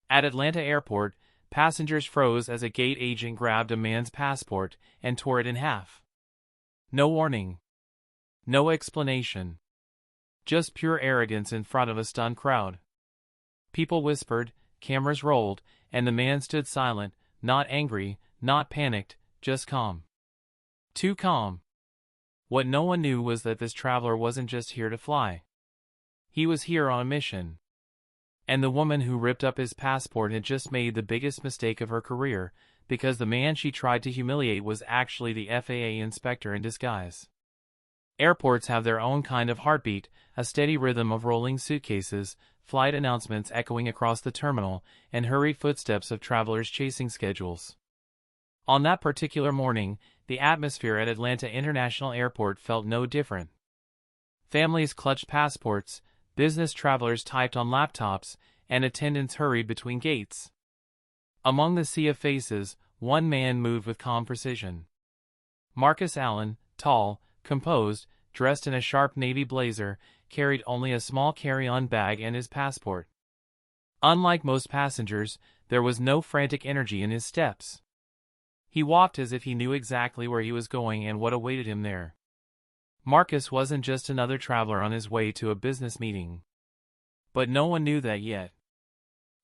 At Atlanta Airport, passengers froze as a gate agent grabbed a man's passport and tore it in half. No warning. No explanation. Just pure arrogance in front of a stunned crowd. People whispered, cameras rolled, and the man stood silent, not angry, not panicked, just calm. Too calm. What no one knew was that this traveler wasn't just here to fly. He was here on a mission. And the woman who ripped up his passport had just made the biggest mistake of her career, because the man she tried to humiliate was actually the FAA inspector in disguise. Airports have their own kind of heartbeat, a steady rhythm of rolling suitcases, flight announcements echoing across the terminal, and hurried footsteps of travelers chasing schedules. On that particular morning, the atmosphere at Atlanta International Airport felt no different. Families clutched passports, business travelers typed on laptops, and attendants hurried between gates. Among the sea of faces, one man moved with calm precision. Marcus Allen, tall, composed, dressed in a sharp navy blazer, carried only a small carry-on bag and his passport. Unlike most passengers, there was no frantic energy in his steps. He walked as if he knew exactly where he was going and what awaited him there. Marcus wasn't just another traveler on his way to a business meeting. But no one knew that yet.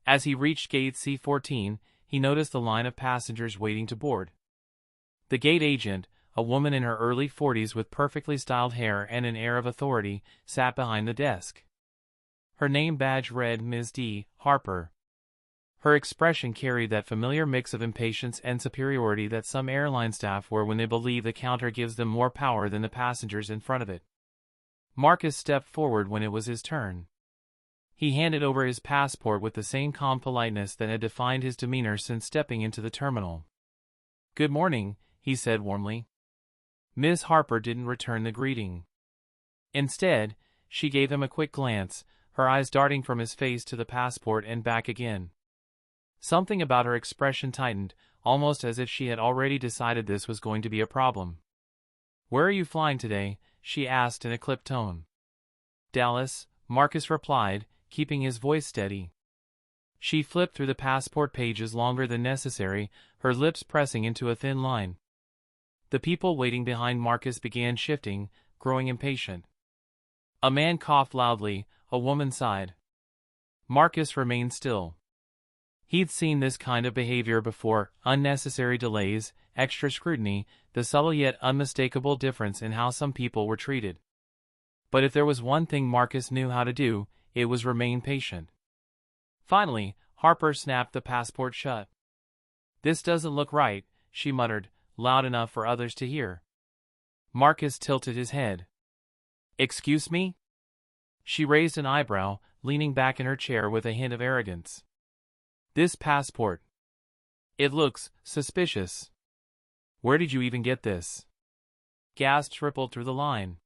As he reached gate C-14, he noticed the line of passengers waiting to board. The gate agent, a woman in her early 40s with perfectly styled hair and an air of authority, sat behind the desk. Her name badge read Ms. D. Harper. Her expression carried that familiar mix of impatience and superiority that some airline staff wear when they believe the counter gives them more power than the passengers in front of it. Marcus stepped forward when it was his turn. He handed over his passport with the same calm politeness that had defined his demeanor since stepping into the terminal. "Good morning," he said warmly. Ms. Harper didn't return the greeting. Instead, she gave him a quick glance, her eyes darting from his face to the passport and back again. Something about her expression tightened, almost as if she had already decided this was going to be a problem. "Where are you flying today?" she asked in a clipped tone. "Dallas," Marcus replied, keeping his voice steady. She flipped through the passport pages longer than necessary, her lips pressing into a thin line. The people waiting behind Marcus began shifting, growing impatient. A man coughed loudly, a woman sighed. Marcus remained still. He'd seen this kind of behavior before: unnecessary delays, extra scrutiny, the subtle yet unmistakable difference in how some people were treated. But if there was one thing Marcus knew how to do, it was remain patient. Finally, Harper snapped the passport shut. "This doesn't look right," she muttered, loud enough for others to hear. Marcus tilted his head. "Excuse me?" She raised an eyebrow, leaning back in her chair with a hint of arrogance. "This passport. It looks suspicious. Where did you even get this?" Gasps rippled through the line.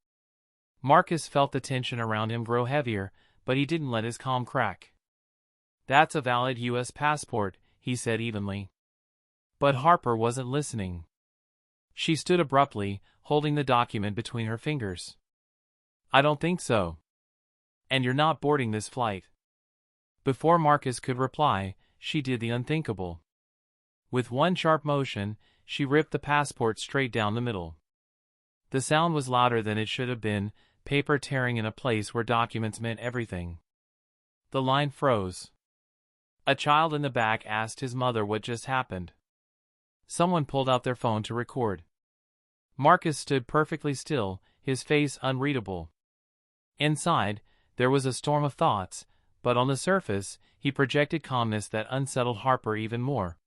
Marcus felt the tension around him grow heavier, but he didn't let his calm crack. "That's a valid U.S. passport," he said evenly. But Harper wasn't listening. She stood abruptly, holding the document between her fingers. "I don't think so. And you're not boarding this flight." Before Marcus could reply, she did the unthinkable. With one sharp motion, she ripped the passport straight down the middle. The sound was louder than it should have been, paper tearing in a place where documents meant everything. The line froze. A child in the back asked his mother what just happened. Someone pulled out their phone to record. Marcus stood perfectly still, his face unreadable. Inside, there was a storm of thoughts, but on the surface, he projected calmness that unsettled Harper even more.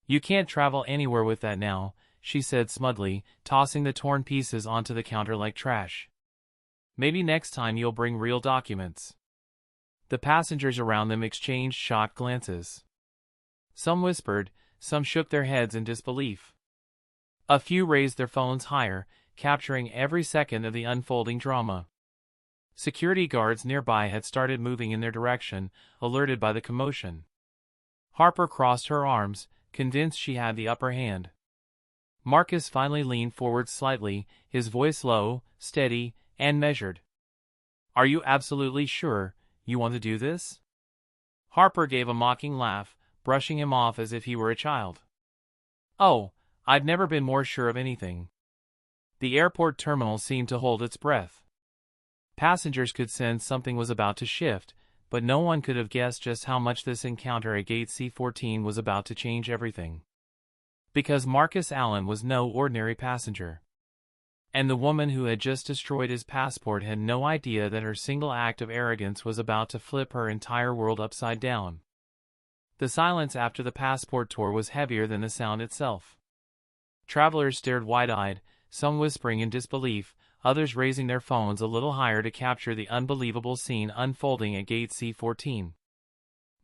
"You can't travel anywhere with that now," she said smugly, tossing the torn pieces onto the counter like trash. "Maybe next time you'll bring real documents." The passengers around them exchanged shocked glances. Some whispered, some shook their heads in disbelief. A few raised their phones higher, capturing every second of the unfolding drama. Security guards nearby had started moving in their direction, alerted by the commotion. Harper crossed her arms, convinced she had the upper hand. Marcus finally leaned forward slightly, his voice low, steady, and measured. "Are you absolutely sure you want to do this?" Harper gave a mocking laugh, brushing him off as if he were a child. Oh, I've never been more sure of anything. The airport terminal seemed to hold its breath. Passengers could sense something was about to shift, but no one could have guessed just how much this encounter at Gate C-14 was about to change everything. Because Marcus Allen was no ordinary passenger. And the woman who had just destroyed his passport had no idea that her single act of arrogance was about to flip her entire world upside down. The silence after the passport tour was heavier than the sound itself. Travelers stared wide-eyed, some whispering in disbelief, others raising their phones a little higher to capture the unbelievable scene unfolding at Gate C-14.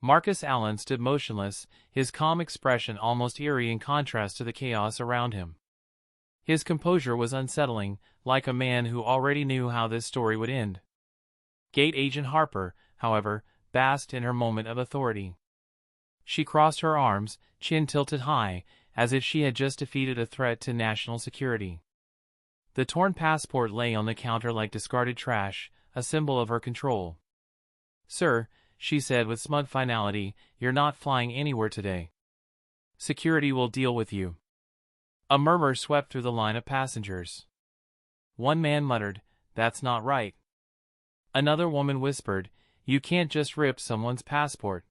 Marcus Allen stood motionless, his calm expression almost eerie in contrast to the chaos around him. His composure was unsettling, like a man who already knew how this story would end. Gate Agent Harper, however, basked in her moment of authority. She crossed her arms, chin tilted high, as if she had just defeated a threat to national security. The torn passport lay on the counter like discarded trash, a symbol of her control. "Sir," she said with smug finality, "you're not flying anywhere today. Security will deal with you." A murmur swept through the line of passengers. One man muttered, "That's not right." Another woman whispered, "You can't just rip someone's passport."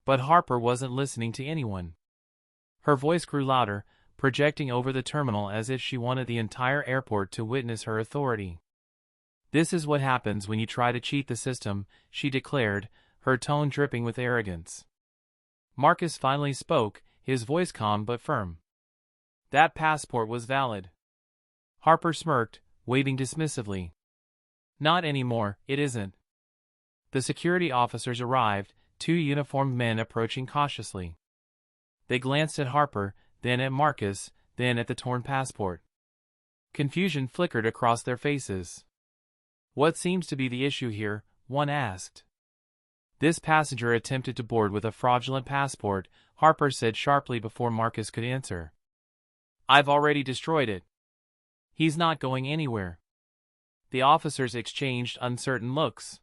But Harper wasn't listening to anyone. Her voice grew louder, projecting over the terminal as if she wanted the entire airport to witness her authority. "This is what happens when you try to cheat the system," she declared, her tone dripping with arrogance. Marcus finally spoke, his voice calm but firm. "That passport was valid." Harper smirked, waving dismissively. "Not anymore, it isn't." The security officers arrived, two uniformed men approaching cautiously. They glanced at Harper, then at Marcus, then at the torn passport. Confusion flickered across their faces. "What seems to be the issue here?" one asked. "This passenger attempted to board with a fraudulent passport," Harper said sharply before Marcus could answer. "I've already destroyed it. He's not going anywhere." The officers exchanged uncertain looks.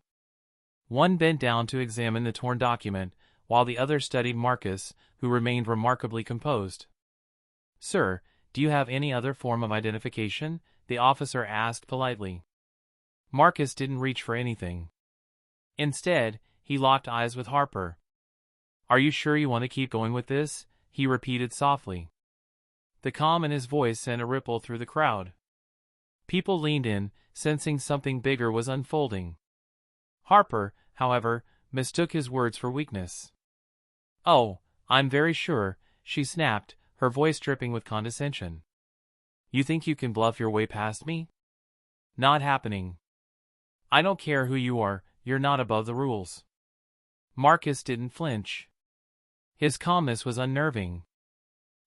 One bent down to examine the torn document, while the other studied Marcus, who remained remarkably composed. "Sir, do you have any other form of identification?" the officer asked politely. Marcus didn't reach for anything. Instead, he locked eyes with Harper. "Are you sure you want to keep going with this?" he repeated softly. The calm in his voice sent a ripple through the crowd. People leaned in, sensing something bigger was unfolding. Harper, however, mistook his words for weakness. "Oh, I'm very sure," she snapped, her voice dripping with condescension. "You think you can bluff your way past me? Not happening. I don't care who you are, you're not above the rules." Marcus didn't flinch. His calmness was unnerving.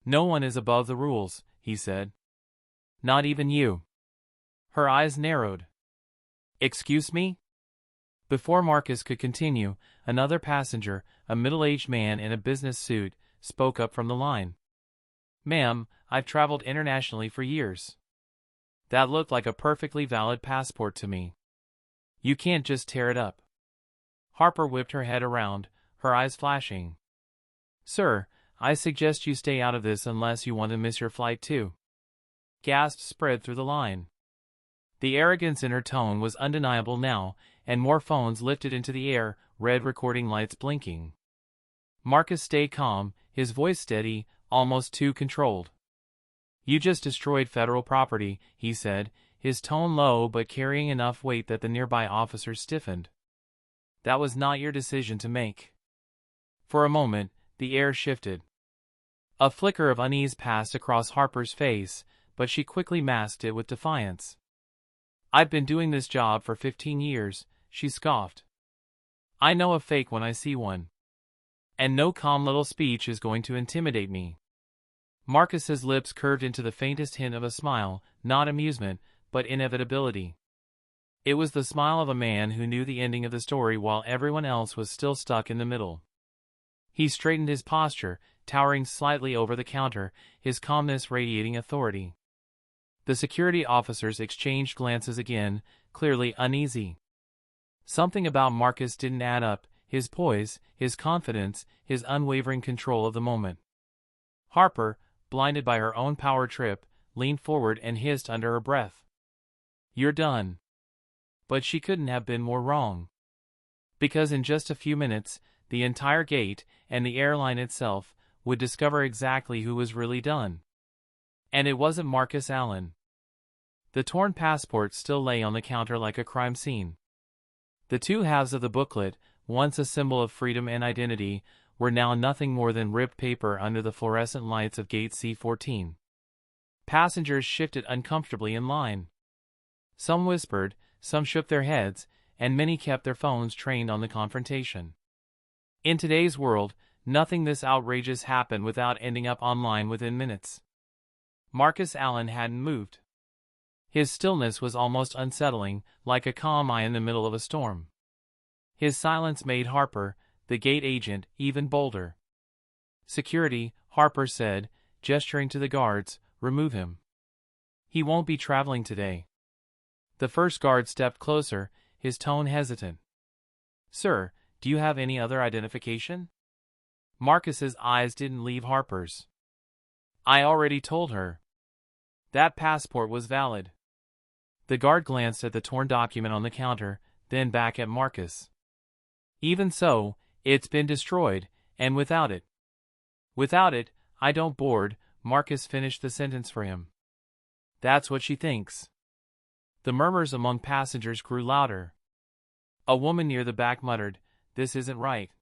"No one is above the rules," he said. "Not even you." Her eyes narrowed. "Excuse me?" Before Marcus could continue, another passenger, a middle-aged man in a business suit, spoke up from the line. "Ma'am, I've traveled internationally for years. That looked like a perfectly valid passport to me. You can't just tear it up." Harper whipped her head around, her eyes flashing. "Sir, I suggest you stay out of this unless you want to miss your flight too." Gasps spread through the line. The arrogance in her tone was undeniable now, and more phones lifted into the air, red recording lights blinking. Marcus stayed calm, his voice steady, almost too controlled. "You just destroyed federal property," he said, his tone low but carrying enough weight that the nearby officers stiffened. "That was not your decision to make." For a moment, the air shifted. A flicker of unease passed across Harper's face, but she quickly masked it with defiance. "I've been doing this job for 15 years, she scoffed. "I know a fake when I see one. And no calm little speech is going to intimidate me." Marcus's lips curved into the faintest hint of a smile, not amusement, but inevitability. It was the smile of a man who knew the ending of the story while everyone else was still stuck in the middle. He straightened his posture, towering slightly over the counter, his calmness radiating authority. The security officers exchanged glances again, clearly uneasy. Something about Marcus didn't add up, his poise, his confidence, his unwavering control of the moment. Harper, blinded by her own power trip, leaned forward and hissed under her breath. "You're done." But she couldn't have been more wrong. Because in just a few minutes, the entire gate, and the airline itself, would discover exactly who was really done. And it wasn't Marcus Allen. The torn passport still lay on the counter like a crime scene. The two halves of the booklet, once a symbol of freedom and identity, were now nothing more than ripped paper under the fluorescent lights of Gate C-14. Passengers shifted uncomfortably in line. Some whispered, some shook their heads, and many kept their phones trained on the confrontation. In today's world, nothing this outrageous happened without ending up online within minutes. Marcus Allen hadn't moved. His stillness was almost unsettling, like a calm eye in the middle of a storm. His silence made Harper, the gate agent, even bolder. "Security," Harper said, gesturing to the guards, "remove him. He won't be traveling today." The first guard stepped closer, his tone hesitant. "Sir, do you have any other identification?" Marcus's eyes didn't leave Harper's. "I already told her. That passport was valid." The guard glanced at the torn document on the counter, then back at Marcus. "Even so, it's been destroyed, and without it." "Without it, I don't board," Marcus finished the sentence for him. "That's what she thinks." The murmurs among passengers grew louder. A woman near the back muttered, "This isn't right.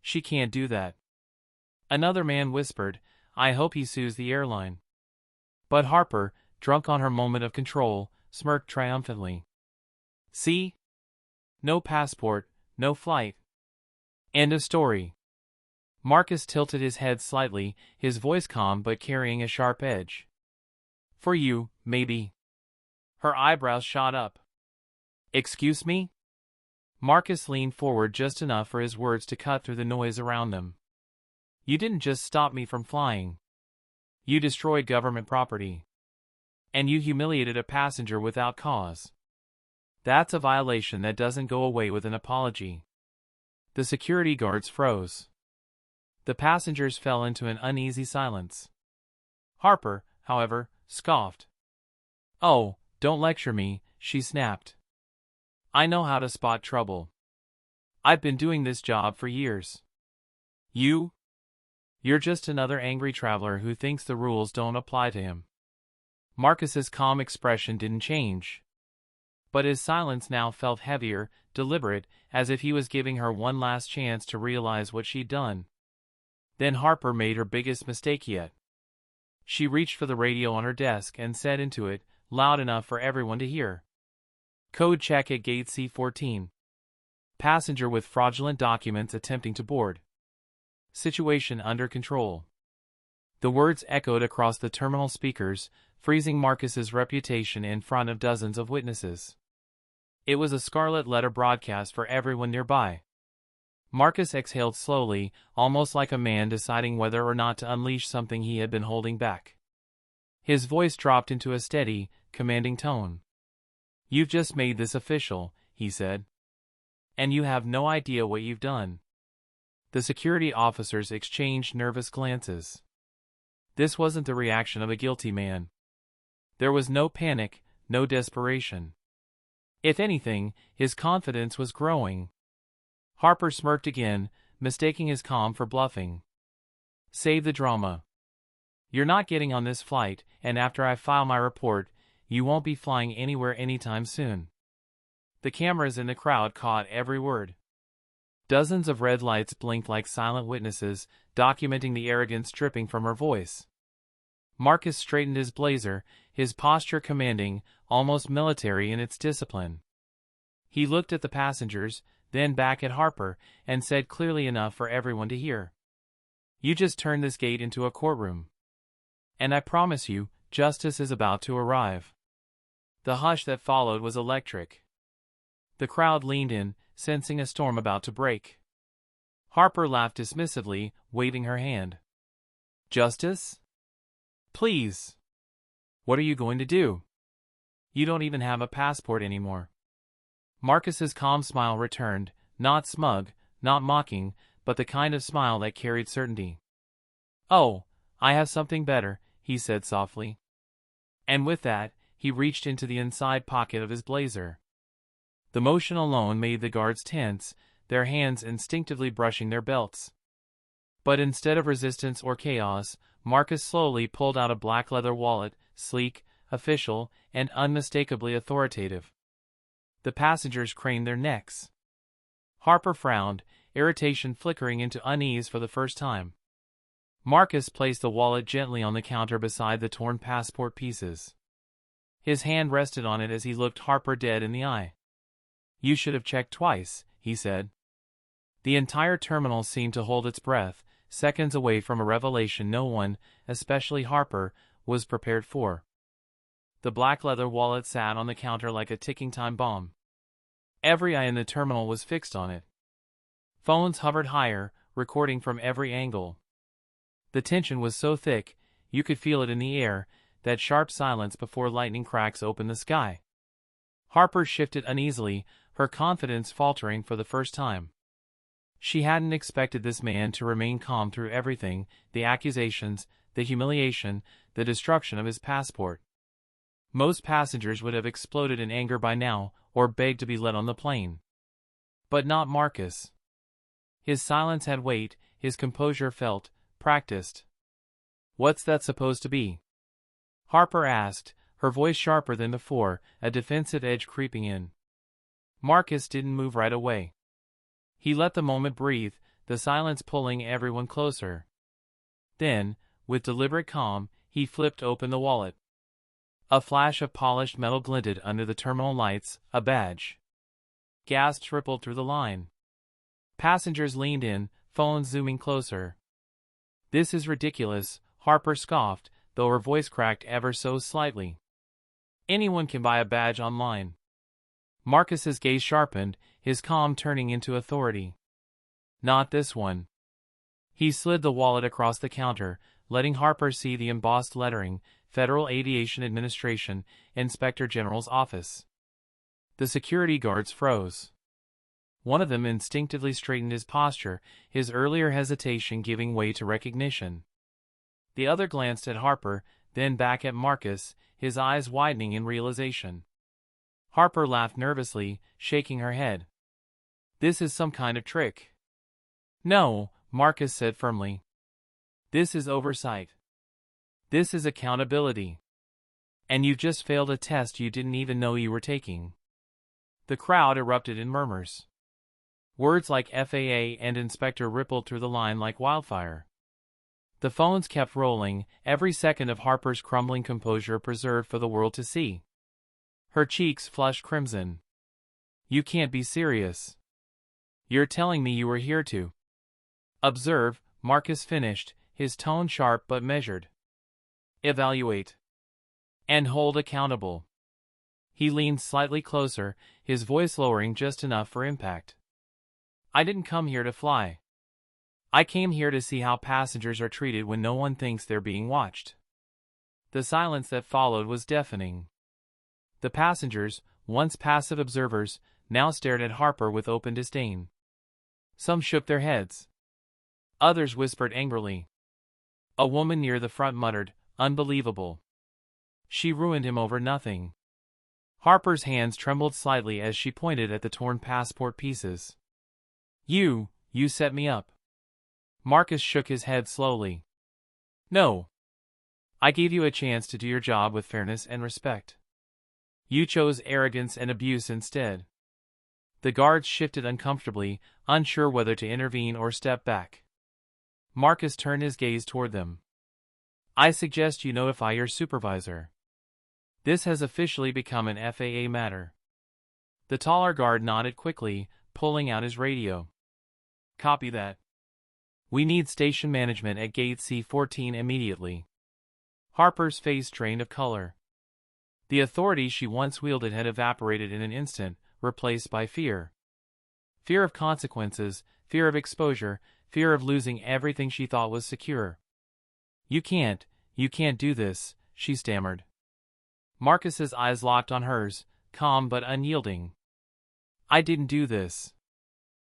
She can't do that." Another man whispered, "I hope he sues the airline." But Harper, drunk on her moment of control, smirked triumphantly. "See? No passport, no flight. End of story." Marcus tilted his head slightly, his voice calm but carrying a sharp edge. "For you, maybe." Her eyebrows shot up. "Excuse me?" Marcus leaned forward just enough for his words to cut through the noise around them. "You didn't just stop me from flying. You destroyed government property. And you humiliated a passenger without cause. That's a violation that doesn't go away with an apology." The security guards froze. The passengers fell into an uneasy silence. Harper, however, scoffed. "Oh, don't lecture me," she snapped. "I know how to spot trouble. I've been doing this job for years. You're just another angry traveler who thinks the rules don't apply to him." Marcus's calm expression didn't change. But his silence now felt heavier, deliberate, as if he was giving her one last chance to realize what she'd done. Then Harper made her biggest mistake yet. She reached for the radio on her desk and said into it, loud enough for everyone to hear. "Code check at gate C-14. Passenger with fraudulent documents attempting to board. Situation under control." The words echoed across the terminal speakers, freezing Marcus's reputation in front of dozens of witnesses. It was a scarlet letter broadcast for everyone nearby. Marcus exhaled slowly, almost like a man deciding whether or not to unleash something he had been holding back. His voice dropped into a steady, commanding tone. "You've just made this official," he said. "And you have no idea what you've done." The security officers exchanged nervous glances. This wasn't the reaction of a guilty man. There was no panic, no desperation. If anything, his confidence was growing. Harper smirked again, mistaking his calm for bluffing. "Save the drama. You're not getting on this flight, and after I file my report, you won't be flying anywhere anytime soon." The cameras in the crowd caught every word. Dozens of red lights blinked like silent witnesses, documenting the arrogance dripping from her voice. Marcus straightened his blazer, his posture commanding, almost military in its discipline. He looked at the passengers, then back at Harper, and said clearly enough for everyone to hear. "You just turned this gate into a courtroom. And I promise you, justice is about to arrive." The hush that followed was electric. The crowd leaned in, sensing a storm about to break. Harper laughed dismissively, waving her hand. "Justice? Please. What are you going to do? You don't even have a passport anymore." Marcus's calm smile returned, not smug, not mocking, but the kind of smile that carried certainty. "Oh, I have something better," he said softly. And with that, he reached into the inside pocket of his blazer. The motion alone made the guards tense, their hands instinctively brushing their belts. But instead of resistance or chaos, Marcus slowly pulled out a black leather wallet, sleek, official, and unmistakably authoritative. The passengers craned their necks. Harper frowned, irritation flickering into unease for the first time. Marcus placed the wallet gently on the counter beside the torn passport pieces. His hand rested on it as he looked Harper dead in the eye. "You should have checked twice," he said. The entire terminal seemed to hold its breath, seconds away from a revelation no one, especially Harper, was prepared for. The black leather wallet sat on the counter like a ticking time bomb. Every eye in the terminal was fixed on it. Phones hovered higher, recording from every angle. The tension was so thick, you could feel it in the air, that sharp silence before lightning cracks open the sky. Harper shifted uneasily, her confidence faltering for the first time. She hadn't expected this man to remain calm through everything, the accusations, the humiliation, the destruction of his passport. Most passengers would have exploded in anger by now, or begged to be let on the plane. But not Marcus. His silence had weight, his composure felt, practiced. "What's that supposed to be?" Harper asked, her voice sharper than before, a defensive edge creeping in. Marcus didn't move right away. He let the moment breathe, the silence pulling everyone closer. Then, with deliberate calm, he flipped open the wallet. A flash of polished metal glinted under the terminal lights, a badge. Gasps rippled through the line. Passengers leaned in, phones zooming closer. "This is ridiculous," Harper scoffed, though her voice cracked ever so slightly. "Anyone can buy a badge online." Marcus's gaze sharpened, his calm turning into authority. "Not this one." He slid the wallet across the counter, letting Harper see the embossed lettering, Federal Aviation Administration, Inspector General's Office. The security guards froze. One of them instinctively straightened his posture, his earlier hesitation giving way to recognition. The other glanced at Harper, then back at Marcus, his eyes widening in realization. Harper laughed nervously, shaking her head. "This is some kind of trick." "No," Marcus said firmly. "This is oversight. This is accountability. And you've just failed a test you didn't even know you were taking." The crowd erupted in murmurs. Words like FAA and Inspector rippled through the line like wildfire. The phones kept rolling, every second of Harper's crumbling composure preserved for the world to see. Her cheeks flushed crimson. "You can't be serious. You're telling me you were here to observe," Marcus finished, his tone sharp but measured. "Evaluate. And hold accountable." He leaned slightly closer, his voice lowering just enough for impact. "I didn't come here to fly. I came here to see how passengers are treated when no one thinks they're being watched." The silence that followed was deafening. The passengers, once passive observers, now stared at Harper with open disdain. Some shook their heads. Others whispered angrily. A woman near the front muttered, "Unbelievable. She ruined him over nothing." Harper's hands trembled slightly as she pointed at the torn passport pieces. You set me up." Marcus shook his head slowly. "No. I gave you a chance to do your job with fairness and respect. You chose arrogance and abuse instead." The guards shifted uncomfortably, unsure whether to intervene or step back. Marcus turned his gaze toward them. "I suggest you notify your supervisor. This has officially become an FAA matter." The taller guard nodded quickly, pulling out his radio. "Copy that. We need station management at gate C-14 immediately." Harper's face drained of color. The authority she once wielded had evaporated in an instant, replaced by fear. Fear of consequences, fear of exposure, fear of losing everything she thought was secure. You can't do this," she stammered. Marcus's eyes locked on hers, calm but unyielding. "I didn't do this."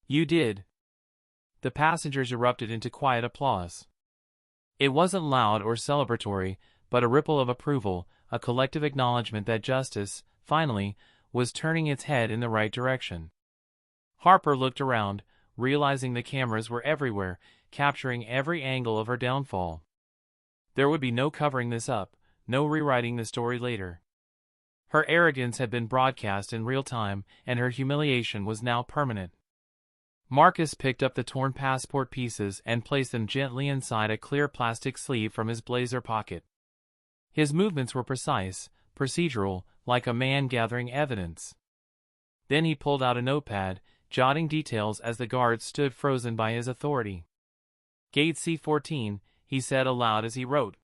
"You did." The passengers erupted into quiet applause. It wasn't loud or celebratory, but a ripple of approval, a collective acknowledgement that justice, finally, was turning its head in the right direction. Harper looked around, realizing the cameras were everywhere, capturing every angle of her downfall. There would be no covering this up, no rewriting the story later. Her arrogance had been broadcast in real time, and her humiliation was now permanent. Marcus picked up the torn passport pieces and placed them gently inside a clear plastic sleeve from his blazer pocket. His movements were precise, procedural, like a man gathering evidence. Then he pulled out a notepad, jotting details as the guards stood frozen by his authority. Gate C-14, he said aloud as he wrote.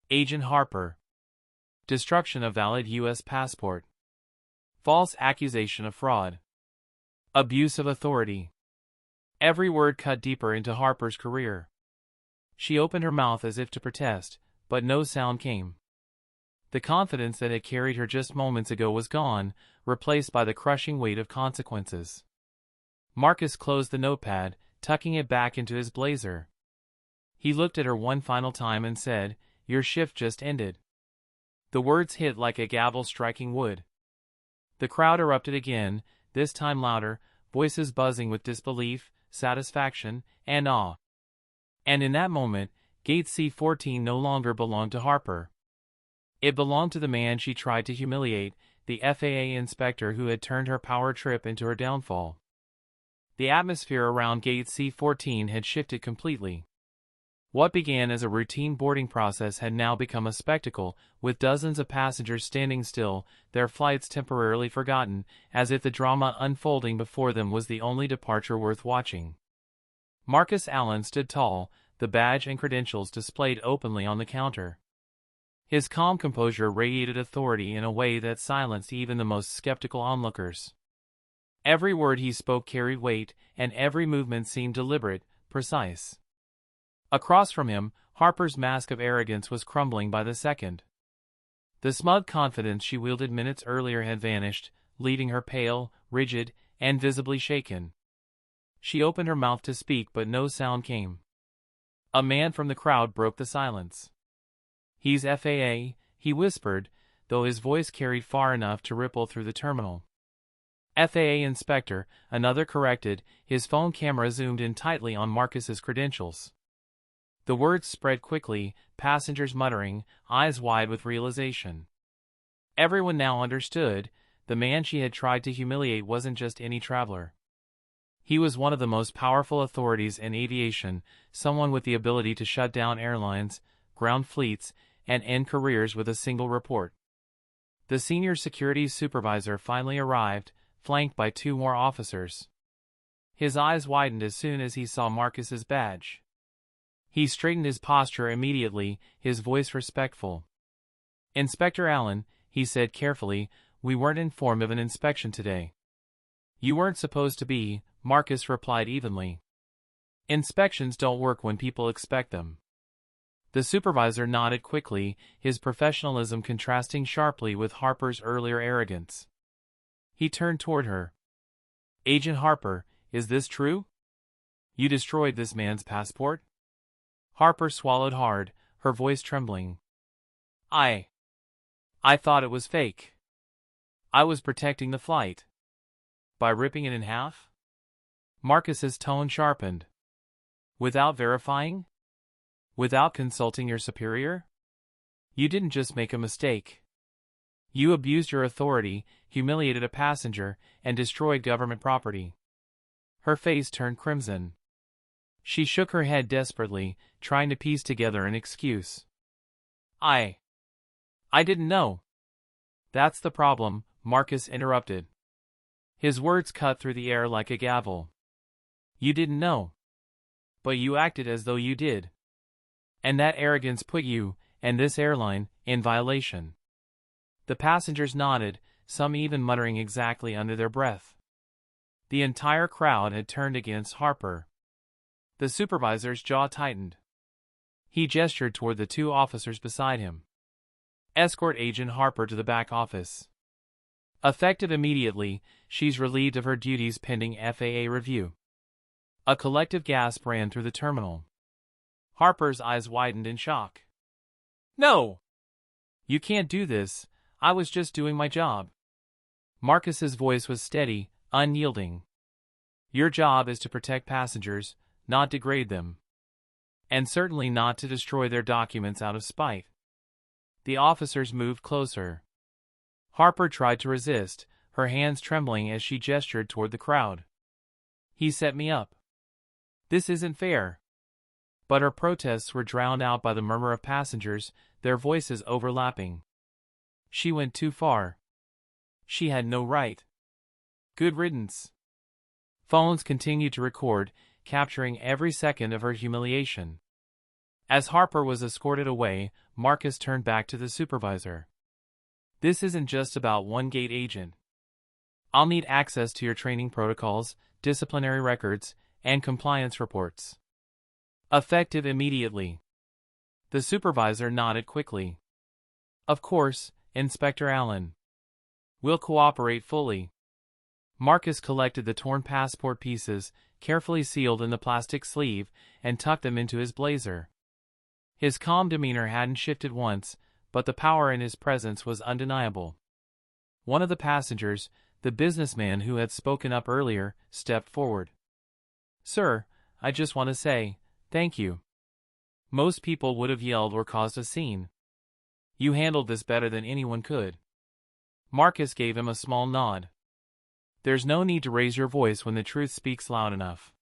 Agent Harper. Destruction of valid U.S. passport. False accusation of fraud. Abuse of authority. Every word cut deeper into Harper's career. She opened her mouth as if to protest, but no sound came. The confidence that had carried her just moments ago was gone, replaced by the crushing weight of consequences. Marcus closed the notepad, tucking it back into his blazer. He looked at her one final time and said, "Your shift just ended." The words hit like a gavel striking wood. The crowd erupted again, this time louder, voices buzzing with disbelief, satisfaction, and awe. And in that moment, Gate C-14 no longer belonged to Harper. It belonged to the man she tried to humiliate, the FAA inspector who had turned her power trip into her downfall. The atmosphere around Gate C-14 had shifted completely. What began as a routine boarding process had now become a spectacle, with dozens of passengers standing still, their flights temporarily forgotten, as if the drama unfolding before them was the only departure worth watching. Marcus Allen stood tall, the badge and credentials displayed openly on the counter. His calm composure radiated authority in a way that silenced even the most skeptical onlookers. Every word he spoke carried weight, and every movement seemed deliberate, precise. Across from him, Harper's mask of arrogance was crumbling by the second. The smug confidence she wielded minutes earlier had vanished, leaving her pale, rigid, and visibly shaken. She opened her mouth to speak, but no sound came. A man from the crowd broke the silence. "He's FAA," he whispered, though his voice carried far enough to ripple through the terminal. "FAA Inspector," another corrected, his phone camera zoomed in tightly on Marcus's credentials. The words spread quickly, passengers muttering, eyes wide with realization. Everyone now understood, the man she had tried to humiliate wasn't just any traveler. He was one of the most powerful authorities in aviation, someone with the ability to shut down airlines, ground fleets, and end careers with a single report. The senior securities supervisor finally arrived, flanked by two more officers. His eyes widened as soon as he saw Marcus's badge. He straightened his posture immediately, his voice respectful. "Inspector Allen," he said carefully, "we weren't informed of an inspection today." "You weren't supposed to be," Marcus replied evenly. "Inspections don't work when people expect them." The supervisor nodded quickly, his professionalism contrasting sharply with Harper's earlier arrogance. He turned toward her. "Agent Harper, is this true? You destroyed this man's passport?" Harper swallowed hard, her voice trembling. I thought it was fake. I was protecting the flight." "By ripping it in half?" Marcus's tone sharpened. "Without verifying? Without consulting your superior? You didn't just make a mistake. You abused your authority, humiliated a passenger, and destroyed government property." Her face turned crimson. She shook her head desperately, trying to piece together an excuse. I didn't know." "That's the problem," Marcus interrupted. His words cut through the air like a gavel. "You didn't know. But you acted as though you did. And that arrogance put you, and this airline, in violation." The passengers nodded, some even muttering exactly under their breath. The entire crowd had turned against Harper. The supervisor's jaw tightened. He gestured toward the two officers beside him. "Escort Agent Harper to the back office. Effective immediately, she's relieved of her duties pending FAA review." A collective gasp ran through the terminal. Harper's eyes widened in shock. No! You can't do this. I was just doing my job. Marcus's voice was steady, unyielding. Your job is to protect passengers, not degrade them. And certainly not to destroy their documents out of spite. The officers moved closer. Harper tried to resist, her hands trembling as she gestured toward the crowd. He set me up. This isn't fair. But her protests were drowned out by the murmur of passengers, their voices overlapping. She went too far. She had no right. Good riddance. Phones continued to record, capturing every second of her humiliation. As Harper was escorted away, Marcus turned back to the supervisor. This isn't just about one gate agent. I'll need access to your training protocols, disciplinary records, and compliance reports. Effective immediately. The supervisor nodded quickly. Of course, Inspector Allen. We'll cooperate fully. Marcus collected the torn passport pieces, carefully sealed in the plastic sleeve, and tucked them into his blazer. His calm demeanor hadn't shifted once, but the power in his presence was undeniable. One of the passengers, the businessman who had spoken up earlier, stepped forward. Sir, I just want to say, thank you. Most people would have yelled or caused a scene. You handled this better than anyone could. Marcus gave him a small nod. There's no need to raise your voice when the truth speaks loud enough.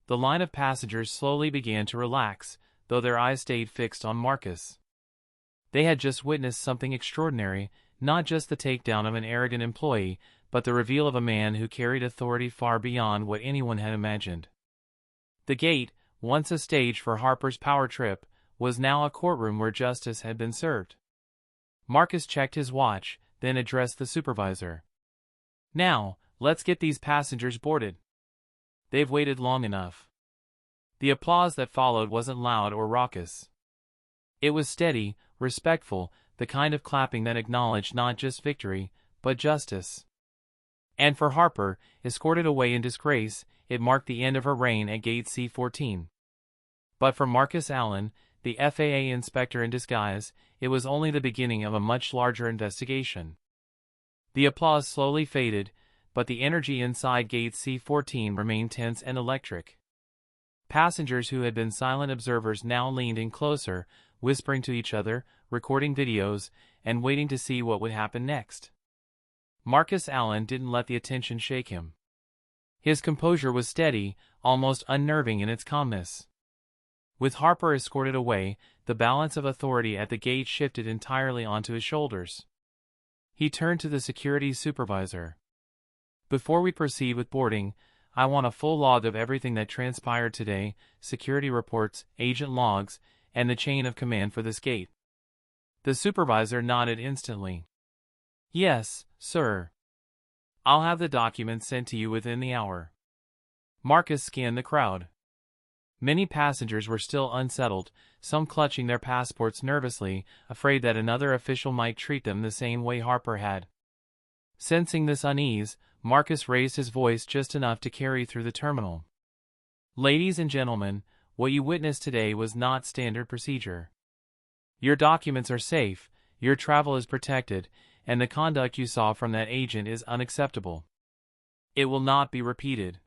The line of passengers slowly began to relax, though their eyes stayed fixed on Marcus. They had just witnessed something extraordinary, not just the takedown of an arrogant employee, but the reveal of a man who carried authority far beyond what anyone had imagined. The gate, once a stage for Harper's power trip, was now a courtroom where justice had been served. Marcus checked his watch, then addressed the supervisor. Now, let's get these passengers boarded. They've waited long enough. The applause that followed wasn't loud or raucous. It was steady, respectful, the kind of clapping that acknowledged not just victory, but justice. And for Harper, escorted away in disgrace, it marked the end of her reign at Gate C-14. But for Marcus Allen, the FAA inspector in disguise, it was only the beginning of a much larger investigation. The applause slowly faded, but the energy inside Gate C-14 remained tense and electric. Passengers who had been silent observers now leaned in closer, whispering to each other, recording videos, and waiting to see what would happen next. Marcus Allen didn't let the attention shake him. His composure was steady, almost unnerving in its calmness. With Harper escorted away, the balance of authority at the gate shifted entirely onto his shoulders. He turned to the security supervisor. Before we proceed with boarding, I want a full log of everything that transpired today, security reports, agent logs, and the chain of command for this gate. The supervisor nodded instantly. Yes, sir. I'll have the documents sent to you within the hour. Marcus scanned the crowd. Many passengers were still unsettled, some clutching their passports nervously, afraid that another official might treat them the same way Harper had. Sensing this unease, Marcus raised his voice just enough to carry through the terminal. Ladies and gentlemen, what you witnessed today was not standard procedure. Your documents are safe, your travel is protected, and the conduct you saw from that agent is unacceptable. It will not be repeated.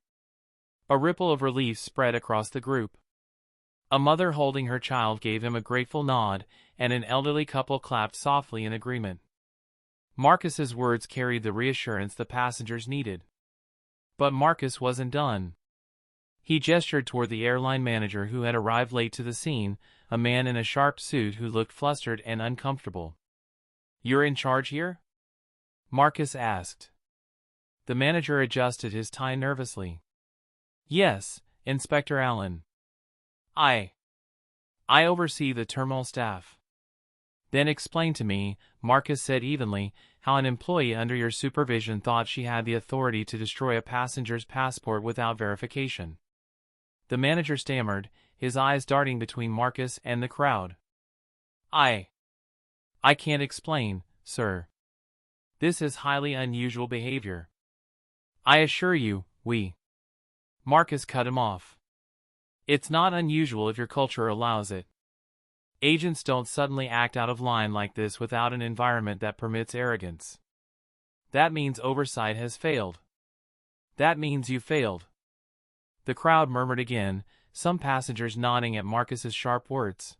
A ripple of relief spread across the group. A mother holding her child gave him a grateful nod, and an elderly couple clapped softly in agreement. Marcus's words carried the reassurance the passengers needed. But Marcus wasn't done. He gestured toward the airline manager who had arrived late to the scene, a man in a sharp suit who looked flustered and uncomfortable. You're in charge here? Marcus asked. The manager adjusted his tie nervously. Yes, Inspector Allen. I oversee the terminal staff. Then explain to me, Marcus said evenly, how an employee under your supervision thought she had the authority to destroy a passenger's passport without verification. The manager stammered, his eyes darting between Marcus and the crowd. I can't explain, sir. This is highly unusual behavior. I assure you, Marcus cut him off. It's not unusual if your culture allows it. Agents don't suddenly act out of line like this without an environment that permits arrogance. That means oversight has failed. That means you failed. The crowd murmured again, some passengers nodding at Marcus's sharp words.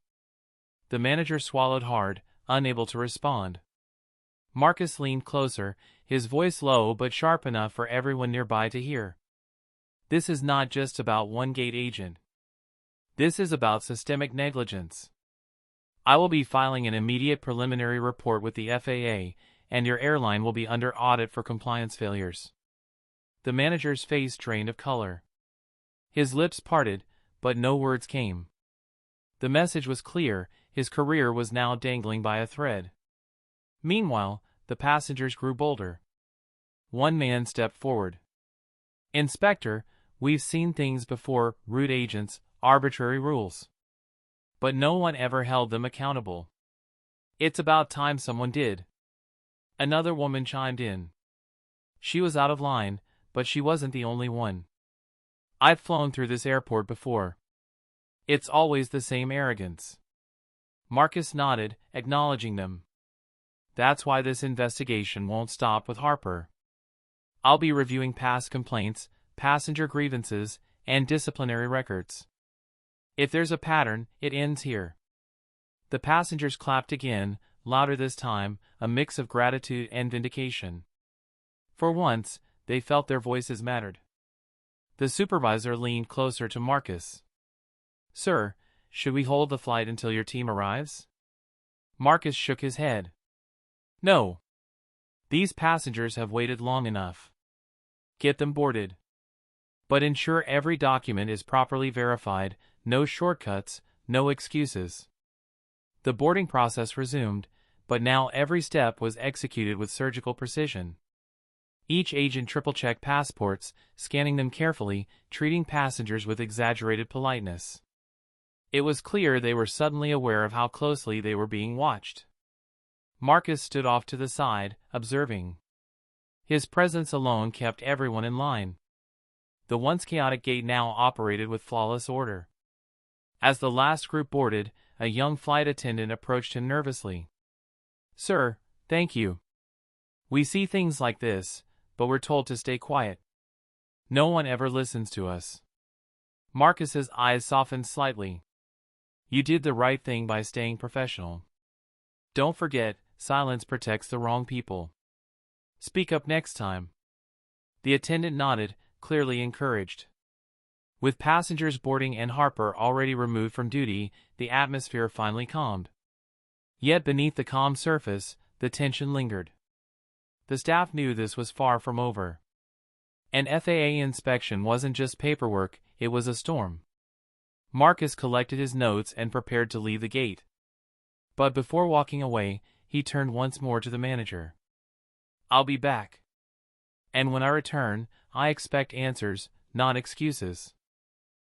The manager swallowed hard, unable to respond. Marcus leaned closer, his voice low but sharp enough for everyone nearby to hear. This is not just about one gate agent. This is about systemic negligence. I will be filing an immediate preliminary report with the FAA, and your airline will be under audit for compliance failures. The manager's face drained of color. His lips parted, but no words came. The message was clear, his career was now dangling by a thread. Meanwhile, the passengers grew bolder. One man stepped forward. Inspector, we've seen things before, rude agents, arbitrary rules. But no one ever held them accountable. It's about time someone did. Another woman chimed in. She was out of line, but she wasn't the only one. I've flown through this airport before. It's always the same arrogance. Marcus nodded, acknowledging them. That's why this investigation won't stop with Harper. I'll be reviewing past complaints, passenger grievances, and disciplinary records. If there's a pattern, it ends here. The passengers clapped again, louder this time, a mix of gratitude and vindication. For once, they felt their voices mattered. The supervisor leaned closer to Marcus. Sir, should we hold the flight until your team arrives? Marcus shook his head. No. These passengers have waited long enough. Get them boarded. But ensure every document is properly verified, no shortcuts, no excuses. The boarding process resumed, but now every step was executed with surgical precision. Each agent triple-checked passports, scanning them carefully, treating passengers with exaggerated politeness. It was clear they were suddenly aware of how closely they were being watched. Marcus stood off to the side, observing. His presence alone kept everyone in line. The once chaotic gate now operated with flawless order. As the last group boarded, a young flight attendant approached him nervously. Sir, thank you. We see things like this, but we're told to stay quiet. No one ever listens to us. Marcus's eyes softened slightly. You did the right thing by staying professional. Don't forget, silence protects the wrong people. Speak up next time. The attendant nodded, clearly encouraged. With passengers boarding and Harper already removed from duty, the atmosphere finally calmed. Yet beneath the calm surface, the tension lingered. The staff knew this was far from over. An FAA inspection wasn't just paperwork, it was a storm. Marcus collected his notes and prepared to leave the gate. But before walking away, he turned once more to the manager. I'll be back. And when I return, I expect answers, not excuses.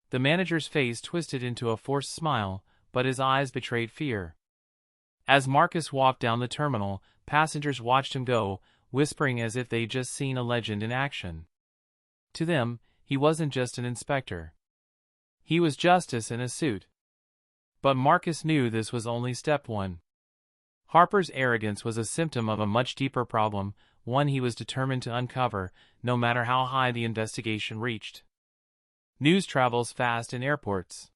The manager's face twisted into a forced smile, but his eyes betrayed fear. As Marcus walked down the terminal, passengers watched him go, whispering as if they'd just seen a legend in action. To them, he wasn't just an inspector. He was justice in a suit. But Marcus knew this was only step one. Harper's arrogance was a symptom of a much deeper problem, one he was determined to uncover, no matter how high the investigation reached. News travels fast in airports.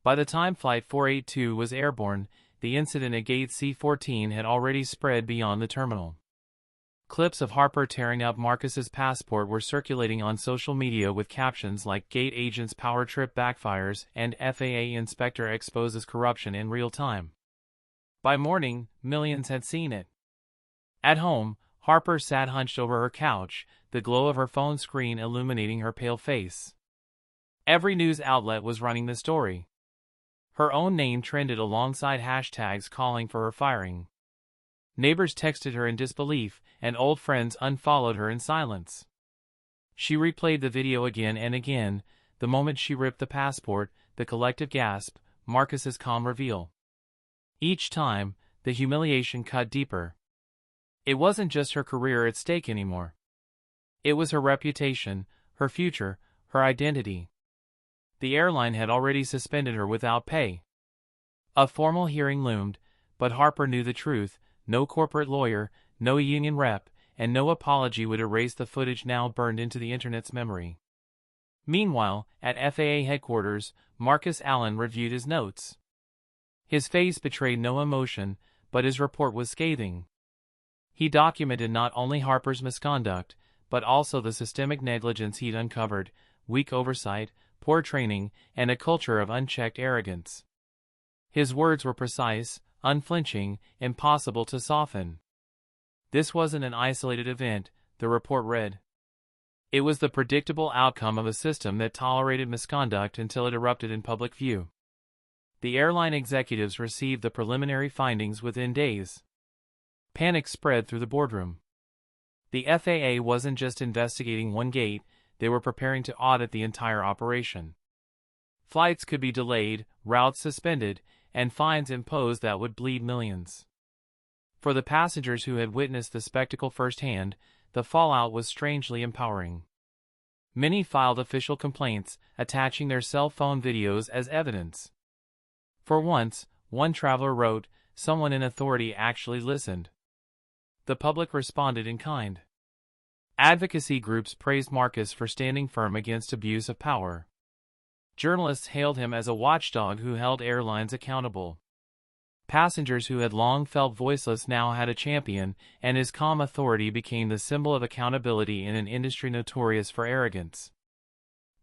By the time Flight 482 was airborne, the incident at Gate C-14 had already spread beyond the terminal. Clips of Harper tearing up Marcus's passport were circulating on social media with captions like Gate Agent's power trip backfires and FAA Inspector exposes corruption in real time. By morning, millions had seen it. At home, Harper sat hunched over her couch, the glow of her phone screen illuminating her pale face. Every news outlet was running the story. Her own name trended alongside hashtags calling for her firing. Neighbors texted her in disbelief, and old friends unfollowed her in silence. She replayed the video again and again, the moment she ripped the passport, the collective gasp, Marcus's calm reveal. Each time, the humiliation cut deeper. It wasn't just her career at stake anymore. It was her reputation, her future, Her identity. The airline had already suspended her without pay. A formal hearing loomed, but Harper knew the truth: no corporate lawyer, no union rep, and no apology would erase the footage now burned into the internet's memory. Meanwhile, at FAA headquarters, Marcus Allen reviewed his notes. His face betrayed no emotion, but his report was scathing. He documented not only Harper's misconduct, but also the systemic negligence he'd uncovered: weak oversight, poor training, and a culture of unchecked arrogance. His words were precise, unflinching, impossible to soften. This wasn't an isolated event, the report read. It was the predictable outcome of a system that tolerated misconduct until it erupted in public view. The airline executives received the preliminary findings within days. Panic spread through the boardroom. The FAA wasn't just investigating one gate, they were preparing to audit the entire operation. Flights could be delayed, routes suspended, and fines imposed that would bleed millions. For the passengers who had witnessed the spectacle firsthand, the fallout was strangely empowering. Many filed official complaints, attaching their cell phone videos as evidence. For once, one traveler wrote, someone in authority actually listened. The public responded in kind. Advocacy groups praised Marcus for standing firm against abuse of power. Journalists hailed him as a watchdog who held airlines accountable. Passengers who had long felt voiceless now had a champion, and his calm authority became the symbol of accountability in an industry notorious for arrogance.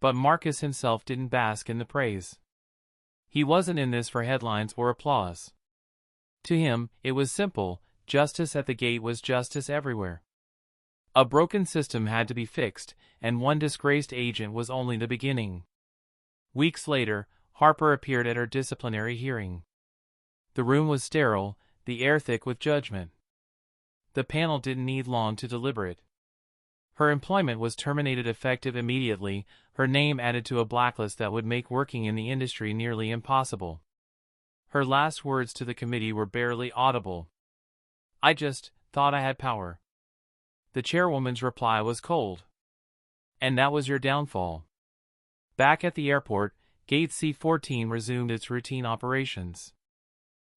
But Marcus himself didn't bask in the praise. He wasn't in this for headlines or applause. To him, it was simple: justice at the gate was justice everywhere. A broken system had to be fixed, and one disgraced agent was only the beginning. Weeks later, Harper appeared at her disciplinary hearing. The room was sterile, the air thick with judgment. The panel didn't need long to deliberate. Her employment was terminated effective immediately, her name added to a blacklist that would make working in the industry nearly impossible. Her last words to the committee were barely audible. "I just thought I had power." The chairwoman's reply was cold. "And that was your downfall." Back at the airport, Gate C-14 resumed its routine operations.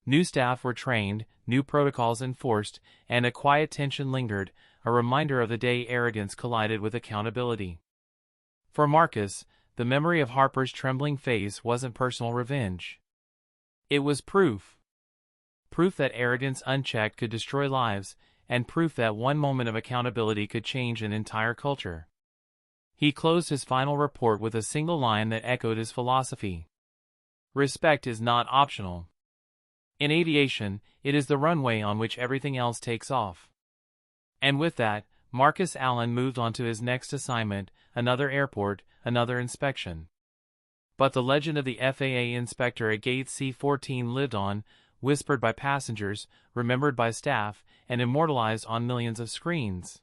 New staff were trained, new protocols enforced, and a quiet tension lingered, a reminder of the day arrogance collided with accountability. For Marcus, the memory of Harper's trembling face wasn't personal revenge. It was proof. Proof that arrogance unchecked could destroy lives, and proof that one moment of accountability could change an entire culture. He closed his final report with a single line that echoed his philosophy: "Respect is not optional." In aviation, it is the runway on which everything else takes off. And with that, Marcus Allen moved on to his next assignment: another airport, another inspection. But the legend of the FAA Inspector at Gate C-14 lived on, whispered by passengers, remembered by staff, and immortalized on millions of screens.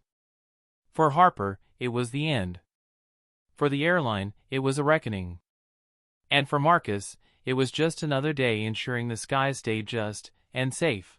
For Harper, it was the end. For the airline, it was a reckoning. And for Marcus, it was just another day ensuring the skies stayed just and safe.